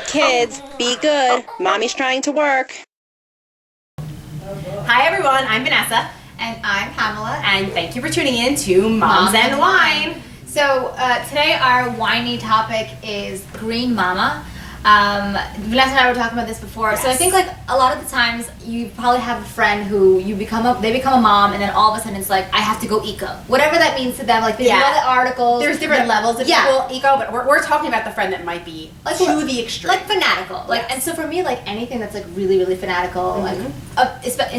Kids, be good. Mommy's trying to work. Hi everyone, I'm Vanessa. And I'm Pamela. And thank you for tuning in to Moms and Wine. So today our winey topic is Green Mama. Vanessa and I were talking about this before. Yes. So I think like a lot of the times you probably have a friend who they become a mom, and then all of a sudden it's like, I have to go eco. Whatever that means to them. Like they read the articles. There's different levels of eco, but we're talking about the friend that might be like, to the extreme. Like fanatical. Like, yes. And so for me, like anything that's like really, really fanatical, like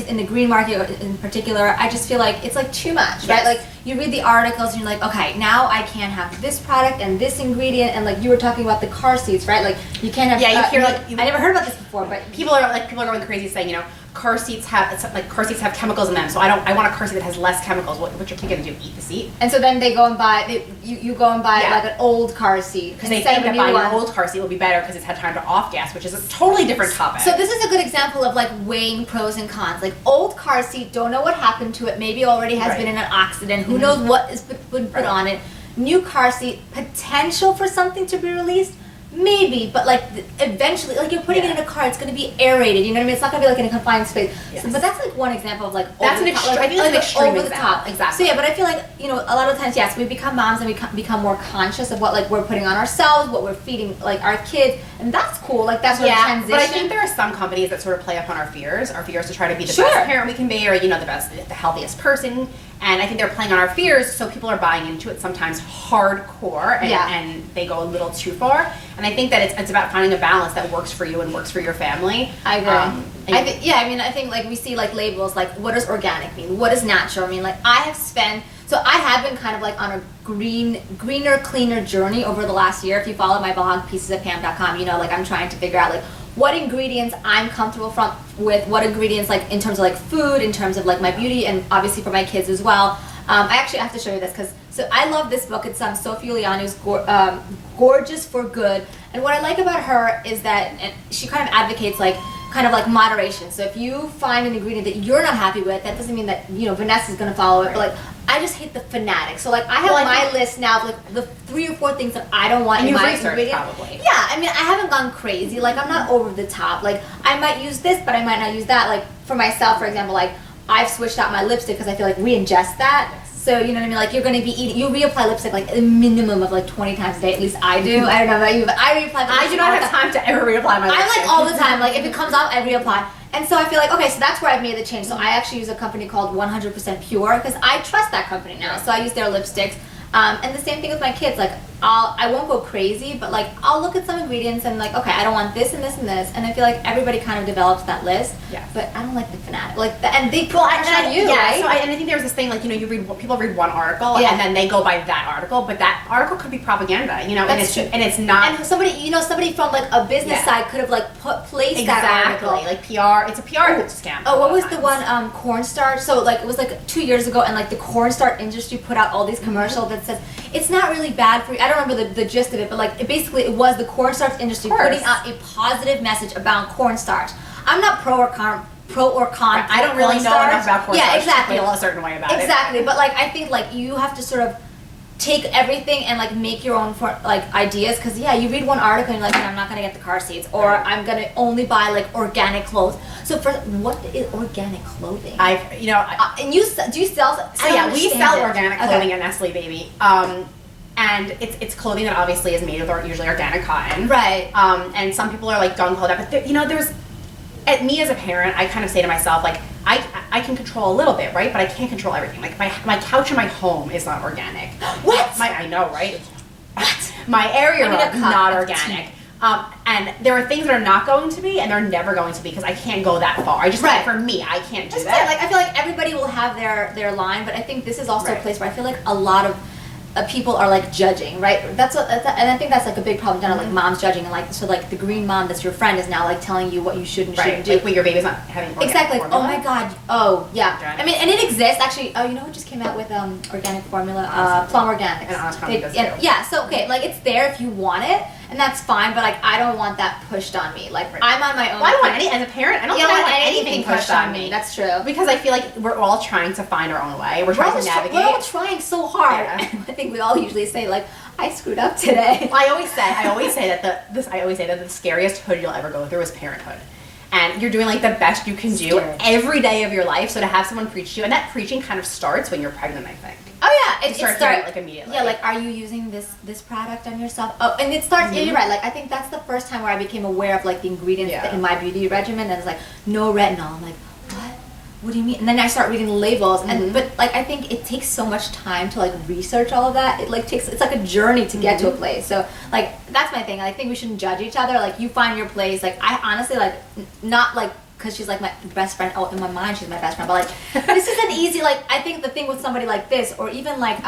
in the green market in particular, I just feel like it's like too much, right? Like you read the articles and you're like, okay, now I can't have this product and this ingredient, and like you were talking about the car seats, right? Like you can't have. Yeah, you hear like I never heard about this before, but people are going crazy saying, you know, car seats have chemicals in them, so I want a car seat that has less chemicals. What's your kid gonna do? Eat the seat? And so then they go and buy you go and buy like an old car seat because they think that buying an old car seat will be better because it's had time to off gas, which is a totally different topic. So this is a good example of like weighing pros and cons. Like old car seat, don't know what happened to it. Maybe already has been in an accident. Who knows what is been put on it? New car seat, potential for something to be released. Maybe, but like eventually, like you're putting it in a car, it's going to be aerated. You know what I mean? It's not going to be like in a confined space. Yes. So, but that's like one example of like that's an extreme. I think it's an extreme over the top. Exactly. So yeah, but I feel like a lot of times, yes, we become moms and we become more conscious of what like we're putting on ourselves, what we're feeding like our kids, and that's cool. Like that's sort of transition. But I think there are some companies that sort of play up on our fears to try to be the best parent we can be, or the healthiest person. And I think they're playing on our fears, so people are buying into it sometimes hardcore, and they go a little too far. And I think that it's about finding a balance that works for you and works for your family. I agree. I think like we see like labels like, what does organic mean? What does natural mean? Like I have been kind of like on a greener, cleaner journey over the last year. If you follow my blog, piecesofpam.com, like I'm trying to figure out like what ingredients I'm comfortable with, what ingredients like in terms of like food, in terms of like my beauty, and obviously for my kids as well. I actually have to show you this so I love this book. It's Sophie Ulianu's Gorgeous for Good, and what I like about her is that she kind of advocates like moderation. So if you find an ingredient that you're not happy with, that doesn't mean that Vanessa's gonna follow it, but like I just hate the fanatic. So like I have my list now of like the 3 or 4 things that I don't want in my ingredient. Probably. Yeah, I mean I haven't gone crazy. Like I'm not over the top. Like I might use this, but I might not use that. Like for myself, for example, like I've switched out my lipstick because I feel like we ingest that. Yes. So you know what I mean? Like you're going to be eating, you reapply lipstick like a minimum of like 20 times a day. At least I do. I don't know about you, but I reapply. I do not have time to ever reapply my lipstick. I like all the time. Like if it comes off, I reapply. And so I feel like, okay, so that's where I've made the change. So I actually use a company called 100% Pure because I trust that company now. So I use their lipsticks. And the same thing with my kids. Like I won't go crazy, but like I'll look at some ingredients and like, okay, I don't want this and this and this. And I feel like everybody kind of develops that list. Yeah. But I don't like the fanatic. and they put pressure on you, right? So I think there's this thing like people read one article and then they go by that article, but that article could be propaganda, That's true. And it's not. And somebody from like a business side could have like placed that article. Like PR. It's a PR scam. Oh, what was the one cornstarch? So like it was like 2 years ago, and like the cornstarch industry put out all these commercials that says it's not really bad for you. I don't remember the gist of it, but like it was the cornstarch industry putting out a positive message about cornstarch. I'm not pro or con. Right. I don't really know enough about cornstarch. Yeah, exactly. To feel a certain way about it. Exactly, but like I think like you have to sort of take everything and like make your own ideas, because you read one article and you're like, I'm not gonna get the car seats, or I'm gonna only buy like organic clothes. So for what is organic clothing? And do you sell? So we sell organic clothing at Nestle Baby. And it's clothing that obviously is made with usually organic cotton. Right. And some people are like gung ho that, but there's me as a parent, I kind of say to myself like I can control a little bit, right? But I can't control everything. Like my couch in my home is not organic. What? I know, right? What? My area is not organic. And there are things that are not going to be, and they're never going to be, because I can't go that far. I just for me, I can't do that. Like I feel like everybody will have their line, but I think this is also a place where I feel like a lot of people are like judging, right? And I think that's like a big problem down like moms judging, and like so like the green mom that's your friend is now like telling you what you should and shouldn't do. Like when your baby's not having exactly. Formula. Oh my god. Oh yeah. Organic. I mean, and it exists actually. Oh, you know who just came out with organic formula? Plum Organics. And Honest Company does too. Yeah. So okay, like it's there if you want it. and that's fine. But like, I don't want that pushed on me. Like, I'm on my own. Well, I don't want any, as a parent, I don't want anything pushed on me. That's true. Because I feel like we're all trying to find our own way. We're trying to navigate. We're all trying so hard. Yeah. I think we all usually say like, I screwed up today. Well, I always say that the scariest hood you'll ever go through is parenthood. And you're doing like the best you can do every day of your life. So to have someone preach to you, and that preaching kind of starts when you're pregnant, I think. Oh yeah, it starts like immediately. Yeah, like, are you using this product on yourself? Oh, and it starts. Yeah, you're right. Like, I think that's the first time where I became aware of like the ingredients in my beauty regimen, and it's like no retinol. I'm like, what do you mean? And then I start reading the labels, and but like I think it takes so much time to like research all of that. It like it's like a journey to get to a place. So like that's my thing. I think we shouldn't judge each other. Like, you find your place. Like, I honestly like not like because she's like my best friend. Oh, in my mind she's my best friend. But like this isn't easy. Like, I think the thing with somebody like this, or even like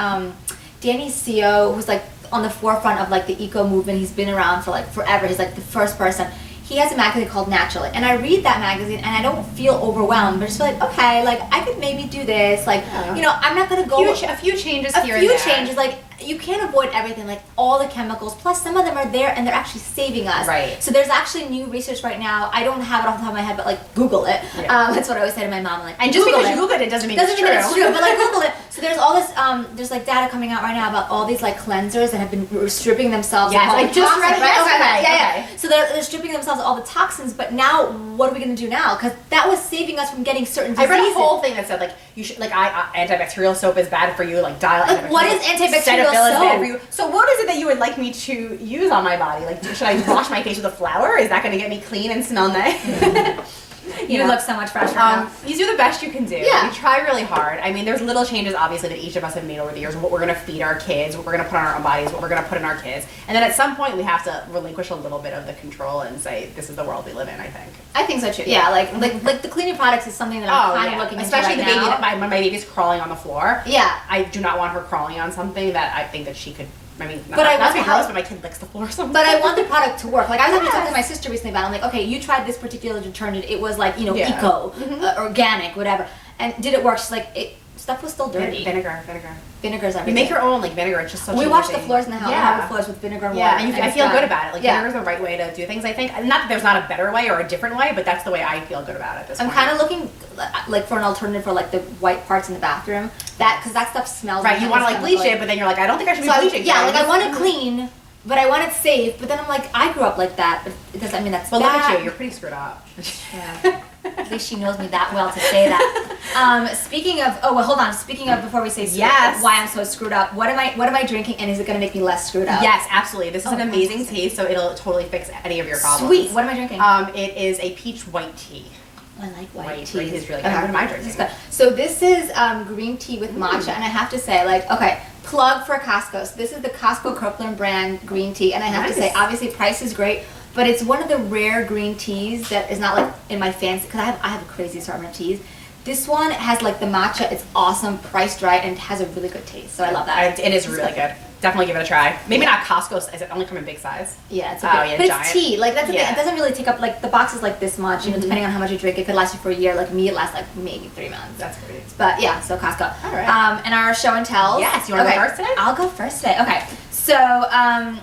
Danny CEO, who's like on the forefront of like the eco movement. He's been around for like forever. He's like the first person. He has a magazine called Naturally, and I read that magazine, and I don't feel overwhelmed, but I just feel like, okay, like, I could maybe do this, like, you know, I'm not gonna go... A few changes here and there. A few changes, like, you can't avoid everything, like, all the chemicals, plus some of them are there, and they're actually saving us. Right. So there's actually new research right now, I don't have it off the top of my head, but, like, Google it. Yeah. That's what I always say to my mom, like, and just because you Google it doesn't mean it's true. But, like, Google it. So there's all this, there's, like, data coming out right now about all these, like, cleansers that have been stripping themselves of all I the just toxins. read it yesterday. Yeah. So they're stripping themselves of all the toxins, but now, what are we going to do now? Because that was saving us from getting certain diseases. I read a whole thing that said, like, you should, like, antibacterial soap is bad for you, like, dial like, what is antibacterial soap? Is bad for you. So what is it that you would like me to use on my body? Like, should I wash my face with a flower? Is that going to get me clean and smell nice? You look so much fresher now. You do the best you can do. Yeah. You try really hard. I mean, there's little changes, obviously, that each of us have made over the years. What we're going to feed our kids, what we're going to put on our own bodies, what we're going to put in our kids. And then at some point, we have to relinquish a little bit of the control and say, this is the world we live in, I think. I think so, too. Yeah, like the cleaning products is something that I'm kind of looking especially into the right baby, when my baby's crawling on the floor. Yeah. I do not want her crawling on something that I think that she could... I mean, not to be gross, but my kid licks the floor or something. But I want the product to work. Like, I was actually talking to my sister recently about it. I'm like, okay, you tried this particular detergent. It was like, you know, eco, organic, whatever. And did it work? She's like, stuff was still dirty. Vinegar's everything. You make your own, like, vinegar. It's just such a We wash the floors in the house. Yeah. We have the floors with vinegar and water. Yeah, and I feel good about it. Like, vinegar's the right way to do things, I think. Not that there's not a better way or a different way, but that's the way I feel good about it this point. I'm kind of looking, like, for an alternative for, like, the white parts in the bathroom. Because that stuff smells. Right, you want to, like, bleach it, but then you're like, I don't think I should be bleaching. Yeah, like, I want it clean, but I want it safe. But then I'm like, I grew up like that. But it doesn't mean that's bad. But look at you, you're pretty screwed up. Yeah. At least she knows me that well to say that. Speaking of, hold on. Speaking of, before we say why I'm so screwed up, what am I drinking, and is it going to make me less screwed up? Yes, absolutely. This is an amazing taste, so it'll totally fix any of your problems. Sweet. What am I drinking? It is a peach white tea. I like white tea. White tea is really good. What am I drinking? So this is green tea with matcha, and I have to say, like, okay, plug for Costco. So this is the Costco Kirkland brand green tea, and I have to say, obviously, price is great. But it's one of the rare green teas that is not like in my fancy, because I have a crazy assortment of teas. This one has like the matcha, it's awesome, priced right, and it has a really good taste. So I love that. It is really good. Definitely give it a try. Maybe not Costco, is it only come in big size? Yeah, it's okay. But giant. It's tea. Like, that's the thing. It doesn't really take up, like, the box is like this much, you know, depending on how much you drink. It could last you for a year. Like me, it lasts like maybe 3 months. That's great. But yeah, so Costco. All right. And our show and tells. Yes, you want to go first today? I'll go first today. Okay. So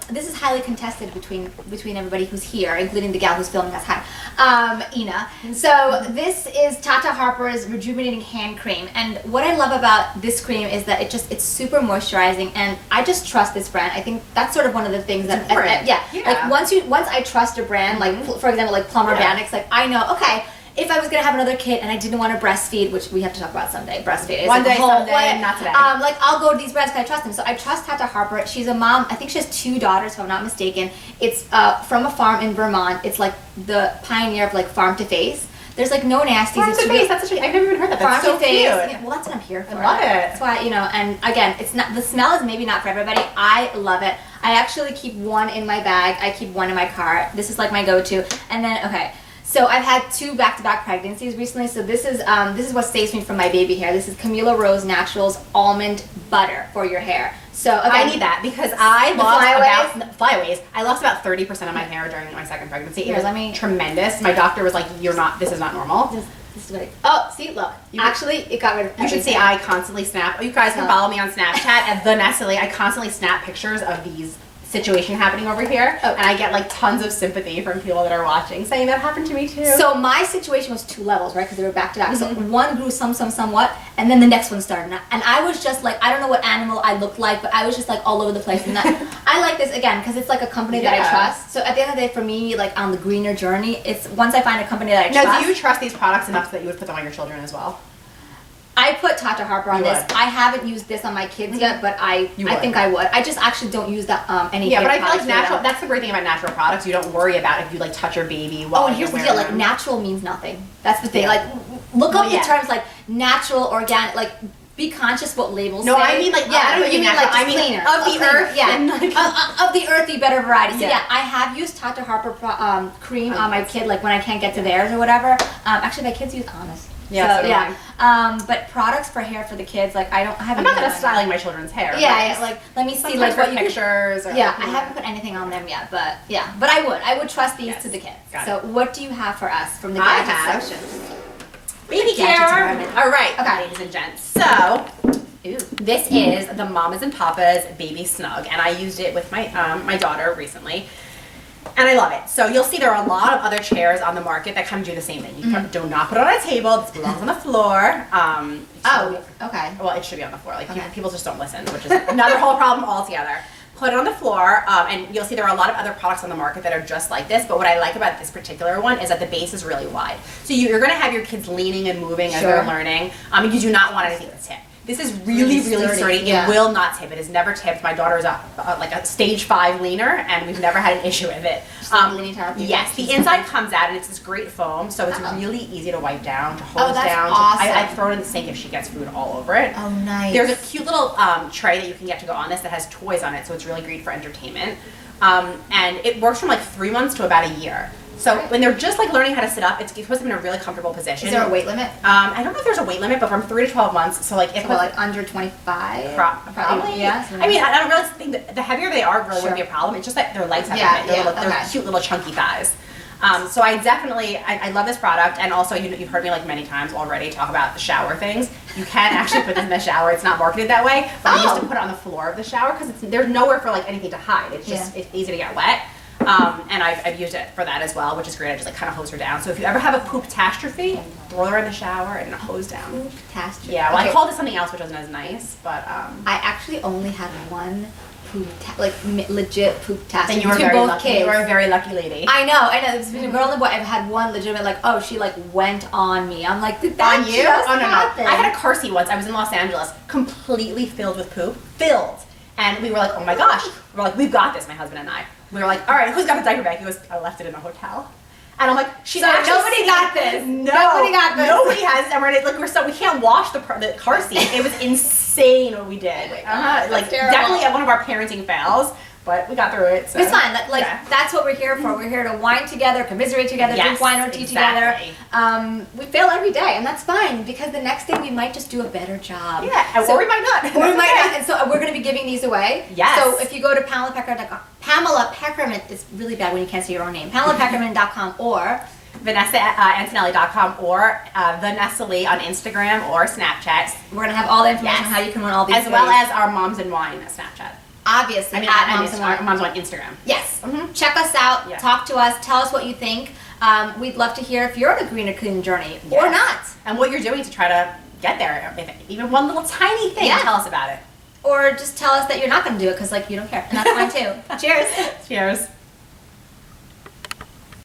this is highly contested between everybody who's here, including the gal who's filming us. Hi, Ina. So this is Tata Harper's Rejuvenating Hand Cream, and what I love about this cream is that it's super moisturizing, and I just trust this brand. I think that's sort of one of the things that like once I trust a brand, like for example, like Plum Organics, like I know, okay, if I was gonna have another kid and I didn't want to breastfeed, which we have to talk about someday, breastfeed. One day, someday, not today. Like, I'll go to these brands because I trust them. So I trust Tata Harper. She's a mom. I think she has 2 daughters, if I'm not mistaken. It's from a farm in Vermont. It's like the pioneer of like farm to face. There's like no nasties. Farm to face. That's such I've never even heard that. That's so cute. Yeah, well, that's what I'm here for. I love it. That's why, you know. And again, it's not, the smell is maybe not for everybody. I love it. I actually keep one in my bag. I keep one in my car. This is like my go-to. And then so I've had 2 back-to-back pregnancies recently. So this is what saves me from my baby hair. This is Camila Rose Naturals Almond Butter for your hair. So again, I need that because I lost about 30% of my hair during my second pregnancy. It was tremendous. My doctor was like, this is not normal. This is what see, look. Actually, it got rid of everything. You should see I constantly snap. You guys can follow me on Snapchat at the Nestle. I constantly snap pictures of these situation happening over here, and I get like tons of sympathy from people that are watching saying that happened to me too. So my situation was 2 levels, right? Because they were back to back. So one grew somewhat, and then the next one started. And I was just like, I don't know what animal I looked like, but I was just like all over the place. And I like this again because it's like a company that I trust. So at the end of the day, for me, like on the greener journey, it's once I find a company that I trust. Now, do you trust these products enough that you would put them on your children as well? I put Tata Harper on this. Would. I haven't used this on my kids yet, but I think I would. I just actually don't use that any. Yeah, but I feel like natural. That's the great thing about natural products. You don't worry about if you like touch your baby while and here's the deal: like natural means nothing. That's the thing. Like look up the terms like natural, organic. Like be conscious what labels. No, say. I mean like I don't mean like I mean cleaner of the earth. Yeah, and, like, of the earthy better variety. So I have used Tata Harper cream on my kid, like when I can't get to theirs or whatever. Actually, my kids use Honest. Yeah, so, but products for hair for the kids, like I haven't. I'm not gonna styling my children's hair. Yeah, like let me see like what you pictures. Or I haven't put anything on them yet, but but I would trust these to the kids. So what do you have for us from the gadget section? Baby care. All right, ladies and gents. So this is the Mamas and Papas Baby Snug, and I used it with my my daughter recently. And I love it. So you'll see there are a lot of other chairs on the market that kind of do the same thing. You do not put it on a table. This belongs on the floor. Okay. Well, it should be on the floor. Like people just don't listen, which is another whole problem altogether. Put it on the floor, and you'll see there are a lot of other products on the market that are just like this. But what I like about this particular one is that the base is really wide. So you're going to have your kids leaning and moving as they're learning. You do not want anything to tip. This is really sturdy. It will not tip. It has never tipped. My daughter is like a stage 5 leaner, and we've never had an issue with it. Yes, the inside comes out, and it's this great foam, so it's really easy to wipe down, to hose down. Awesome. I throw it in the sink if she gets food all over it. Oh, nice. There's a cute little tray that you can get to go on this that has toys on it, so it's really great for entertainment. And it works from like 3 months to about a year. So when they're just like learning how to sit up, it's supposed to be in a really comfortable position. Is there a weight limit? I don't know if there's a weight limit, but from 3 to 12 months. So like if like under 25? Probably. Yeah. I mean, I don't really think that the heavier they are really wouldn't be a problem. It's just that their legs have to fit. They're cute little chunky thighs. So I definitely, I love this product, and also you've heard me like many times already talk about the shower things. You can actually put this in the shower. It's not marketed that way, but I used to put it on the floor of the shower because there's nowhere for like anything to hide. It's just it's easy to get wet. And I've used it for that as well, which is great. I just like kind of hose her down. So if you ever have a poop catastrophe, throw her in the shower and hose down. Poop catastrophe. Yeah, well I called it something else which wasn't as nice, but I actually only had one legit poop catastrophe. Then you were very lucky. You were a very lucky lady. I know. It's been a girl and a boy. I've had one legitimate she like went on me. I'm like, did that on you? just no. happen? I had a car seat once. I was in Los Angeles, completely filled with poop. And we were like, oh my gosh. We're like, we've got this, my husband and I. We were like, all right, who's got the diaper bag? He goes, I left it in the hotel. And I'm like, nobody got this. Nobody got this. Nobody has. And we can't wash the car seat. It was insane what we did. Like definitely one of our parenting fails. But we got through it. So. It's fine. That's what we're here for. We're here to whine together, commiserate together, drink wine or tea together. We fail every day, and that's fine because the next day we might just do a better job. Yeah, or we might not. Or we might not. And so we're going to be giving these away. Yes. So if you go to PamelaPeckerman.com, Pamela Peckerman is really bad when you can't say your own name. PamelaPeckerman.com or VanessaAntonelli.com or Vanessa Lee on Instagram or Snapchat. We're going to have all the information on how you can win all these as well as our Moms and Wine Snapchat. Obviously, at Moms and Wine. Moms on Instagram. Yes. Check us out. Yeah. Talk to us. Tell us what you think. We'd love to hear if you're on a greener, clean journey or not. And what you're doing to try to get there. If even one little tiny thing, tell us about it. Or just tell us that you're not going to do it because you don't care. And that's fine too. Cheers. Cheers.